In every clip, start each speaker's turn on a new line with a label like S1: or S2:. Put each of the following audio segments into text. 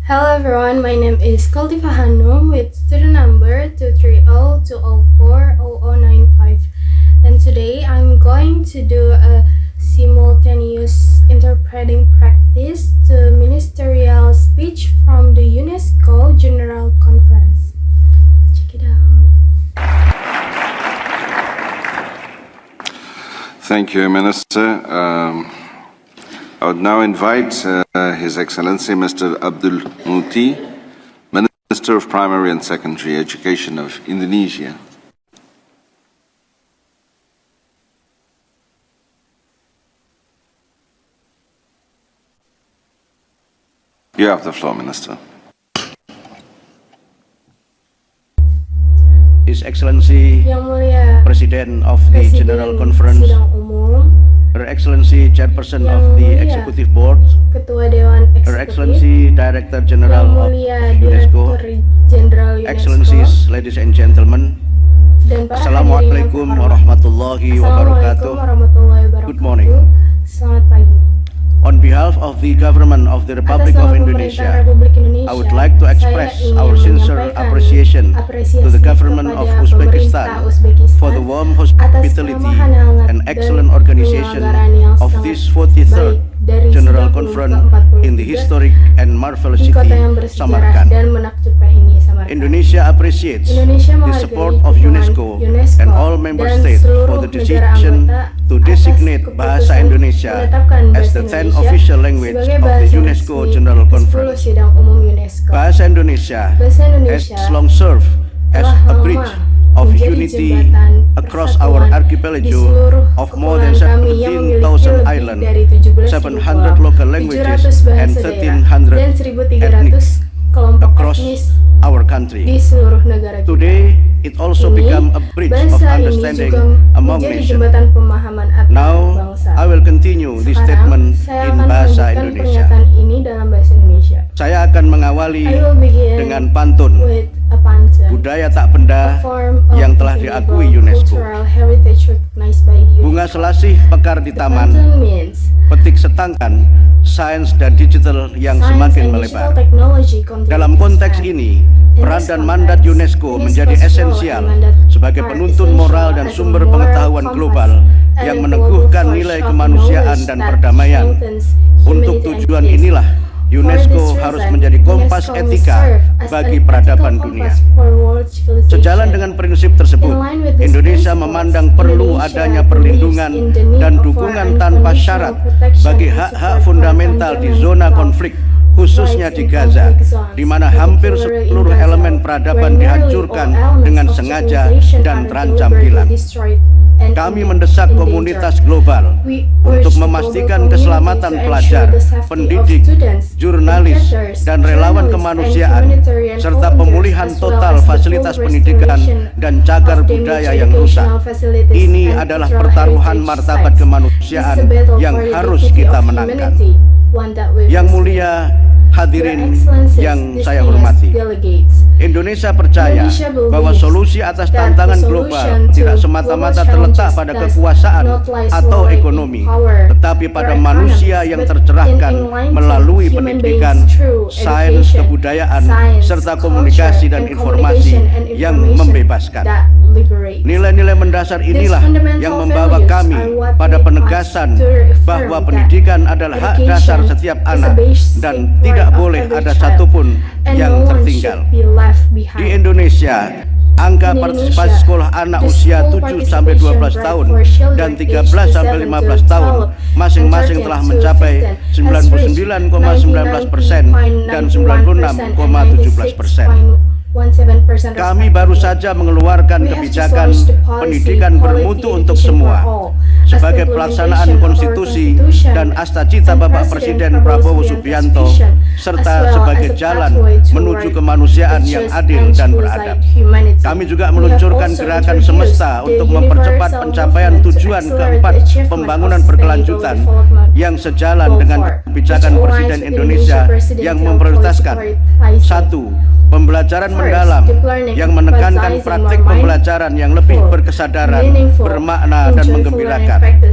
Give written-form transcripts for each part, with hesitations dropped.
S1: Hello everyone, my name is Kultiva Hanum with student number 230-204-0095, and today I'm going to do a simultaneous interpreting practice to ministerial speech from the UNESCO General Conference. Check it out.
S2: Thank you, Minister. I would now invite His Excellency Mr. Abdul Muti, Minister of Primary and Secondary Education of Indonesia. You have the floor, Minister.
S3: His Excellency
S1: Yang Mulia
S3: President of the General
S1: Presiden
S3: Conference,
S1: Sidang Umum,
S3: Her Excellency Chairperson
S1: Yang
S3: of the
S1: Mulia
S3: Executive Board,
S1: Ketua Dewan
S3: Her
S1: Eksekutif,
S3: Excellency Director General
S1: Yang
S3: of
S1: Mulia
S3: UNESCO,
S1: Direktur Jenderal UNESCO,
S3: Excellencies, ladies and gentlemen,
S1: dan para
S3: Assalamualaikum
S1: hadirin yang terhormat.
S3: warahmatullahi
S1: Assalamualaikum
S3: wabarakatuh.
S1: warahmatullahi wabarakatuh.
S3: Good morning.
S1: Selamat pagi.
S3: On behalf of the Government of the
S1: Atas
S3: Republic
S1: nama
S3: of
S1: pemerintah
S3: Indonesia,
S1: Republik Indonesia,
S3: I would like to express
S1: saya ingin
S3: our sincere
S1: menyampaikan
S3: appreciation
S1: apresiasi
S3: to the government of
S1: kepada
S3: Uzbekistan
S1: pemerintah Uzbekistan
S3: for the warm
S1: atas
S3: hospitality
S1: keramahan hangat
S3: and
S1: dan
S3: excellent organization
S1: penyelenggaraan yang
S3: of
S1: sangat
S3: this 43rd
S1: baik dari
S3: General
S1: 30
S3: Conference
S1: ke 43
S3: in the historic and marvelous
S1: di
S3: city
S1: kota yang bersejarah
S3: Samarkand.
S1: dan menakjubkan ini, Samarkand.
S3: Indonesia appreciates
S1: Indonesia
S3: the
S1: menghargai
S3: support of
S1: dukungan
S3: UNESCO and all member
S1: dan
S3: states
S1: seluruh
S3: for the
S1: negara
S3: decision
S1: anggota
S3: to
S1: atas
S3: designate
S1: keputusan
S3: Bahasa Indonesia
S1: menetapkan
S3: as
S1: bahasa
S3: the 10th
S1: Indonesia
S3: official language
S1: sebagai
S3: of the
S1: bahasa
S3: UNESCO
S1: resmi
S3: General
S1: ke-10
S3: Conference.
S1: Sidang Umum UNESCO.
S3: Bahasa Indonesia
S1: Bahasa
S3: has
S1: Indonesia
S3: long served as
S1: telah
S3: a
S1: lama
S3: bridge of
S1: menjadi
S3: unity
S1: jembatan
S3: across
S1: persatuan
S3: our
S1: di
S3: archipelago
S1: seluruh
S3: of more than
S1: kepulauan kami yang memiliki
S3: 17,000
S1: lebih
S3: islands,
S1: dari 17.000
S3: 700 local languages,
S1: 700 bahasa
S3: and
S1: daerah,
S3: 1,300
S1: dan 1.300 kelompok
S3: across
S1: etnis
S3: our
S1: di
S3: country.
S1: seluruh negara kita.
S3: Today, it also
S1: Ini,
S3: become a bridge of
S1: bahasa ini
S3: understanding
S1: juga
S3: among
S1: menjadi
S3: nations.
S1: jembatan pemahaman antar
S3: Now,
S1: bangsa.
S3: I will continue this
S1: Sekarang,
S3: statement
S1: saya
S3: in
S1: akan
S3: Bahasa
S1: melanjutkan
S3: Indonesia.
S1: pernyataan ini dalam bahasa Indonesia.
S3: Saya akan mengawali
S1: I will begin
S3: dengan pantun
S1: with a pantun,
S3: budaya tak benda
S1: a form of
S3: yang telah
S1: intangible
S3: diakui UNESCO.
S1: cultural heritage recognized by UNESCO.
S3: Bunga selasih mekar di
S1: The
S3: taman,
S1: pantun means
S3: petik setangkan, sains dan digital yang
S1: science
S3: semakin
S1: and
S3: melebar.
S1: digital technology contribute
S3: Dalam
S1: to
S3: konteks
S1: science.
S3: ini,
S1: In
S3: peran
S1: this
S3: dan
S1: context,
S3: mandat UNESCO menjadi
S1: UNESCO's role
S3: esensial
S1: and mandat
S3: sebagai
S1: are
S3: penuntun
S1: essential
S3: moral dan
S1: as a
S3: sumber
S1: moral
S3: pengetahuan
S1: compass
S3: global
S1: and
S3: yang
S1: a
S3: meneguhkan
S1: global
S3: nilai
S1: source of
S3: kemanusiaan
S1: knowledge
S3: dan
S1: that
S3: perdamaian.
S1: strengthens
S3: Untuk
S1: humanity and
S3: tujuan
S1: peace.
S3: inilah,
S1: For
S3: UNESCO
S1: this
S3: harus
S1: reason,
S3: menjadi kompas
S1: UNESCO
S3: etika
S1: serve as
S3: bagi
S1: an
S3: peradaban
S1: ethical
S3: dunia.
S1: compass for world civilization.
S3: Sejalan dengan prinsip tersebut,
S1: In line with these
S3: Indonesia
S1: principles,
S3: memandang perlu
S1: Indonesia
S3: adanya
S1: believes
S3: perlindungan
S1: in the need
S3: dan
S1: for
S3: dukungan tanpa
S1: unconditional
S3: syarat
S1: protection
S3: bagi
S1: and
S3: hak-hak
S1: support for
S3: fundamental di zona
S1: fundamental
S3: konflik, khususnya
S1: rights
S3: di
S1: in
S3: Gaza,
S1: conflict zones,
S3: di mana hampir
S1: particularly in
S3: seluruh
S1: Gaza,
S3: elemen peradaban
S1: where nearly
S3: dihancurkan
S1: all elements
S3: dengan
S1: of
S3: sengaja
S1: civilization
S3: dan
S1: are
S3: terancam
S1: deliberately
S3: hilang.
S1: destroyed and
S3: Kami
S1: in
S3: mendesak
S1: danger.
S3: komunitas global
S1: We
S3: untuk
S1: urge the
S3: memastikan
S1: global
S3: keselamatan
S1: community to
S3: pelajar,
S1: ensure the safety of
S3: pendidik,
S1: students,
S3: jurnalis,
S1: educators,
S3: dan relawan
S1: journalists,
S3: kemanusiaan,
S1: and humanitarian
S3: serta
S1: volunteers,
S3: pemulihan
S1: as well
S3: total
S1: as the
S3: fasilitas
S1: full
S3: pendidikan
S1: restoration
S3: dan cagar
S1: of
S3: budaya
S1: damaged
S3: yang rusak.
S1: educational facilities
S3: Ini
S1: and
S3: adalah
S1: cultural
S3: pertaruhan
S1: heritage
S3: martabat
S1: sites.
S3: kemanusiaan
S1: This is a battle
S3: yang
S1: for the
S3: harus
S1: dignity
S3: kita
S1: of
S3: menangkan.
S1: humanity, one that we
S3: Yang
S1: must
S3: mulia, hadirin
S1: Your Excellencies,
S3: yang saya
S1: distinguished
S3: hormati,
S1: delegates,
S3: Indonesia percaya
S1: Indonesia believes
S3: bahwa solusi atas
S1: that
S3: tantangan
S1: the
S3: global
S1: solution to
S3: tidak semata-mata
S1: global
S3: terletak
S1: challenges
S3: pada
S1: does
S3: kekuasaan
S1: not lie
S3: atau
S1: solely in
S3: ekonomi,
S1: power
S3: tetapi pada
S1: or
S3: manusia
S1: economics,
S3: yang
S1: but
S3: tercerahkan
S1: in enlightening
S3: melalui
S1: human
S3: pendidikan,
S1: beings through
S3: sains,
S1: education,
S3: kebudayaan,
S1: science,
S3: serta
S1: culture,
S3: komunikasi dan
S1: and
S3: informasi
S1: communication and
S3: yang
S1: information
S3: membebaskan.
S1: that liberates.
S3: Nilai-nilai mendasar inilah
S1: fundamental
S3: yang membawa
S1: values
S3: kami
S1: are what
S3: pada
S1: make us
S3: penegasan
S1: to reaffirm
S3: bahwa
S1: that
S3: pendidikan adalah hak dasar
S1: education
S3: setiap
S1: is a
S3: anak
S1: basic
S3: dan
S1: right
S3: tidak
S1: of
S3: boleh
S1: every
S3: ada
S1: child,
S3: satupun
S1: and
S3: yang
S1: no one
S3: tertinggal.
S1: should be left
S3: Di
S1: behind.
S3: Indonesia, angka
S1: In
S3: partisipasi
S1: Indonesia,
S3: sekolah anak
S1: the
S3: usia
S1: school
S3: 7 sampai 12
S1: participation
S3: tahun
S1: rate for children
S3: dan
S1: aged
S3: 13 sampai
S1: 7
S3: 15
S1: to
S3: tahun
S1: 12
S3: masing-masing
S1: and
S3: telah
S1: 13 to
S3: mencapai
S1: 15 has reached
S3: 99,19% dan 96,17%. Kami baru saja mengeluarkan kebijakan pendidikan bermutu untuk semua sebagai pelaksanaan konstitusi dan asta-cita Bapak Presiden Prabowo Subianto serta sebagai jalan menuju kemanusiaan yang adil dan beradab. Kami juga meluncurkan gerakan semesta untuk mempercepat pencapaian tujuan keempat pembangunan berkelanjutan yang sejalan dengan kebijakan Presiden Indonesia yang memprioritaskan: 1. Pembelajaran mendalam yang menekankan praktik pembelajaran yang lebih berkesadaran, bermakna, dan menggembirakan.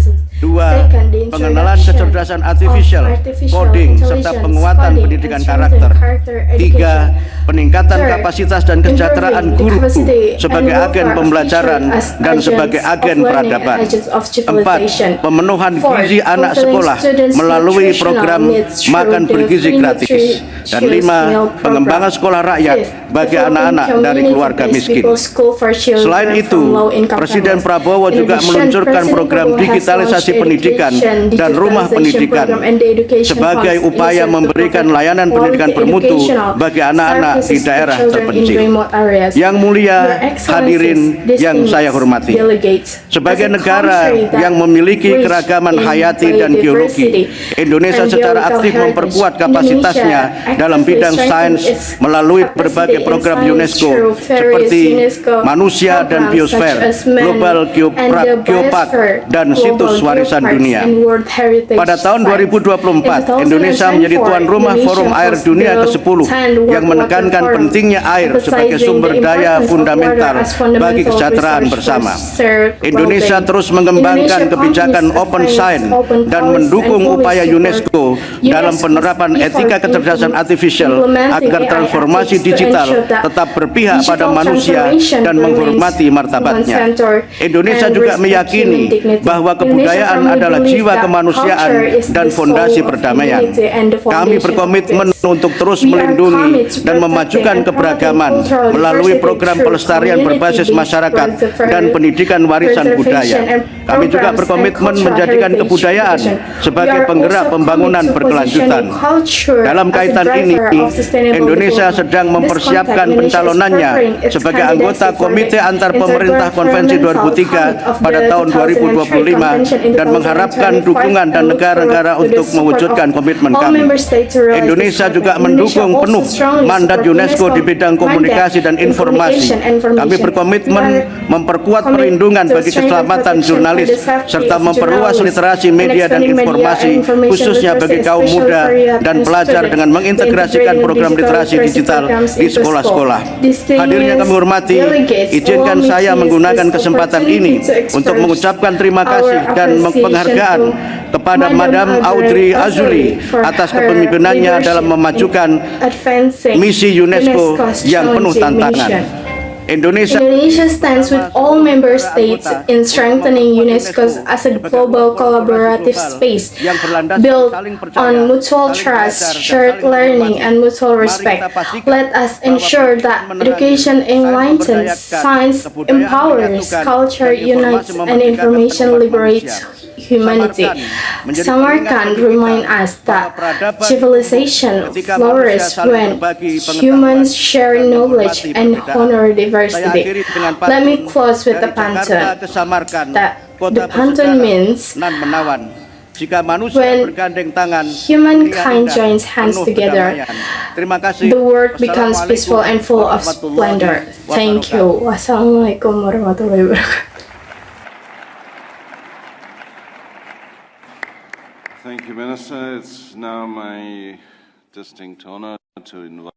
S3: Dua,
S1: Second, the
S3: pengenalan
S1: introduction
S3: kecerdasan artificial,
S1: of artificial
S3: coding, serta
S1: intelligence,
S3: penguatan
S1: coding,
S3: pendidikan
S1: and strengthen
S3: karakter.
S1: character
S3: Tiga,
S1: education.
S3: peningkatan
S1: Third,
S3: kapasitas dan kesejahteraan
S1: improving the
S3: guru
S1: capacity
S3: sebagai
S1: and
S3: agen
S1: welfare of
S3: pembelajaran
S1: teachers as
S3: dan sebagai
S1: agents of
S3: agen
S1: learning
S3: peradaban.
S1: and agents of
S3: Empat,
S1: civilization.
S3: pemenuhan
S1: Fourth,
S3: gizi anak
S1: fulfilling
S3: sekolah
S1: students'
S3: melalui
S1: nutritional
S3: program
S1: needs through
S3: makan
S1: the
S3: bergizi
S1: free
S3: gratis. Dan
S1: nutritious
S3: lima,
S1: meal program.
S3: pengembangan sekolah rakyat
S1: Fifth,
S3: bagi
S1: developing
S3: anak-anak dari
S1: community
S3: keluarga
S1: based
S3: miskin.
S1: people's school for children
S3: Selain
S1: from
S3: itu,
S1: low-income
S3: Presiden
S1: families.
S3: Prabowo
S1: In
S3: juga
S1: addition,
S3: meluncurkan
S1: President
S3: program
S1: Prabowo has
S3: digitalisasi
S1: launched
S3: pendidikan
S1: education,
S3: dan rumah
S1: digitalization
S3: pendidikan
S1: program and the education
S3: sebagai
S1: funds
S3: upaya
S1: initiative to
S3: memberikan
S1: provide
S3: layanan pendidikan
S1: quality
S3: bermutu
S1: educational
S3: bagi anak-anak di
S1: services to
S3: daerah
S1: children in
S3: terpencil.
S1: remote areas.
S3: Yang mulia,
S1: Your Excellencies,
S3: hadirin yang saya
S1: distinguished
S3: hormati.
S1: delegates,
S3: Sebagai
S1: as a
S3: negara
S1: country that
S3: yang memiliki
S1: rich
S3: keragaman
S1: in
S3: hayati dan geologi,
S1: biodiversity
S3: Indonesia
S1: and
S3: secara
S1: geological
S3: aktif
S1: heritage,
S3: memperkuat kapasitasnya
S1: Indonesia
S3: dalam
S1: actively
S3: bidang
S1: strengthens
S3: sains
S1: its
S3: melalui
S1: capacity
S3: berbagai
S1: in
S3: program
S1: science
S3: UNESCO
S1: through various
S3: seperti
S1: UNESCO
S3: Manusia dan
S1: programs
S3: Biosfer,
S1: such as Man
S3: Global
S1: and the
S3: Geopark,
S1: Biosphere,
S3: dan
S1: Global
S3: Situs Warisan
S1: Geoparks
S3: Dunia.
S1: and World Heritage
S3: Pada tahun
S1: Sites.
S3: 2024,
S1: In
S3: Indonesia menjadi
S1: 2024,
S3: tuan rumah
S1: Indonesia
S3: Forum Air
S1: hosts
S3: Dunia
S1: the
S3: ke-10
S1: 10th
S3: yang
S1: World
S3: menekankan
S1: Water Forum,
S3: pentingnya air sebagai
S1: emphasizing
S3: sumber
S1: the
S3: daya
S1: importance of
S3: fundamental
S1: water as
S3: bagi
S1: fundamental
S3: kesejahteraan
S1: resource
S3: bersama.
S1: for shared
S3: Indonesia
S1: well-being.
S3: terus mengembangkan
S1: Indonesia
S3: kebijakan
S1: continues
S3: open
S1: advance
S3: science
S1: open
S3: dan
S1: policy
S3: mendukung
S1: and policy
S3: upaya
S1: support
S3: UNESCO dalam
S1: UNESCO's
S3: penerapan etika
S1: effort
S3: kecerdasan
S1: in
S3: artificial
S1: implementing
S3: agar
S1: AI
S3: transformasi
S1: ethics to
S3: digital
S1: ensure that
S3: tetap berpihak pada
S1: digital
S3: manusia
S1: transformation
S3: dan
S1: remains
S3: menghormati martabatnya.
S1: human-centered
S3: Indonesia
S1: and
S3: juga
S1: respect
S3: meyakini
S1: human dignity.
S3: bahwa kebudayaan
S1: Indonesia
S3: adalah
S1: firmly
S3: jiwa
S1: believes
S3: kemanusiaan
S1: that culture is
S3: dan
S1: the
S3: fondasi
S1: soul of
S3: perdamaian.
S1: humanity and the
S3: Kami
S1: foundation of
S3: berkomitmen
S1: peace.
S3: untuk terus
S1: We are
S3: melindungi
S1: committed to
S3: dan memajukan
S1: protecting and
S3: keberagaman
S1: promoting cultural
S3: melalui
S1: diversity
S3: program
S1: through
S3: pelestarian berbasis
S1: community-based
S3: masyarakat dan
S1: preservation
S3: pendidikan warisan budaya.
S1: and
S3: Kami juga
S1: programs
S3: berkomitmen
S1: and cultural
S3: menjadikan
S1: heritage
S3: kebudayaan
S1: education.
S3: sebagai
S1: We are
S3: penggerak
S1: also
S3: pembangunan
S1: committed to
S3: berkelanjutan.
S1: positioning culture
S3: Dalam
S1: as a
S3: kaitan
S1: driver
S3: ini,
S1: of sustainable
S3: Indonesia
S1: development.
S3: sedang
S1: This
S3: mempersiapkan
S1: context, Indonesia is
S3: pencalonannya
S1: preparing its
S3: sebagai
S1: candidacy
S3: anggota
S1: for
S3: Komite
S1: the
S3: Antar Pemerintah Konvensi
S1: Intergovernmental
S3: 2003
S1: Summit of
S3: pada
S1: the
S3: tahun
S1: 2003
S3: 2025
S1: Convention in
S3: dan mengharapkan
S1: 2025
S3: dukungan dan
S1: and look
S3: negara-negara
S1: forward to the
S3: untuk
S1: support
S3: mewujudkan
S1: of
S3: komitmen
S1: all
S3: kami.
S1: member states to realize
S3: Indonesia
S1: this
S3: juga
S1: commitment.
S3: mendukung
S1: Indonesia
S3: penuh
S1: also strongly
S3: mandat
S1: support
S3: UNESCO di bidang komunikasi dan
S1: mandate in
S3: informasi.
S1: communication and
S3: Kami
S1: information.
S3: berkomitmen
S1: We are
S3: memperkuat
S1: committed
S3: perlindungan
S1: to
S3: bagi
S1: strengthen
S3: keselamatan
S1: protection
S3: jurnalis
S1: for the safety
S3: serta
S1: of
S3: memperluas
S1: journalists
S3: literasi
S1: and
S3: media dan
S1: expanding media
S3: informasi
S1: and information
S3: khususnya bagi
S1: literacy,
S3: kaum
S1: especially
S3: muda
S1: for youth
S3: dan
S1: and
S3: pelajar
S1: students.
S3: dengan mengintegrasikan
S1: Integrating
S3: program literasi digital
S1: programs
S3: di
S1: into
S3: sekolah-sekolah.
S1: school.
S3: Hadirin yang kami hormati,
S1: Delegates,
S3: izinkan
S1: allow me
S3: saya
S1: to use
S3: menggunakan
S1: this
S3: kesempatan ini
S1: opportunity to express
S3: untuk mengucapkan terima kasih
S1: our
S3: dan
S1: appreciation
S3: penghargaan
S1: to
S3: kepada
S1: Madam
S3: Madam Audrey Azoulay
S1: for
S3: atas
S1: her
S3: kepemimpinannya dalam
S1: leadership
S3: memajukan
S1: in advancing
S3: misi UNESCO
S1: UNESCO's
S3: yang penuh
S1: challenging
S3: tantangan.
S1: mission.
S3: Indonesia
S1: Stands with all member states in strengthening UNESCO as a global collaborative space built on mutual trust, shared learning, and mutual respect. Let us ensure that education enlightens, science empowers, culture unites, and information liberates humanity. Samarkand reminds us that civilization flourishes when humans share knowledge and honor diversity. Let me close with the pantun. The pantun means
S3: jika manusia
S1: when
S3: bergandeng tangan,
S1: humankind joins hands
S3: penuh
S1: together,
S3: kedamaian. Terima kasih.
S1: the world becomes
S3: Wassalamualaikum
S1: peaceful and full of splendor.
S3: warahmatullahi
S1: Thank you. Wassalamualaikum warahmatullahi wabarakatuh.
S2: Thank you, Minister. It's now my distinct honor to invite